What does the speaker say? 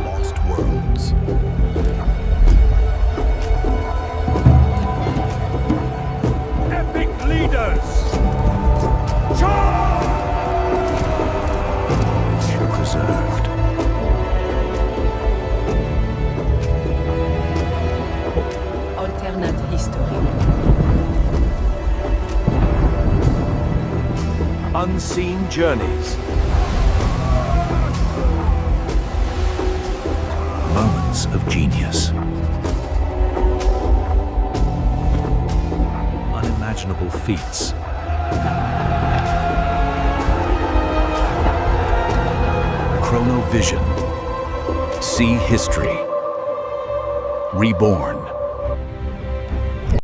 Lost worlds. Epic leaders! Charge! Future preserved. Alternate history. Unseen journeys. Moments of genius. Unimaginable feats. CHRONO-VISION. See history. Reborn.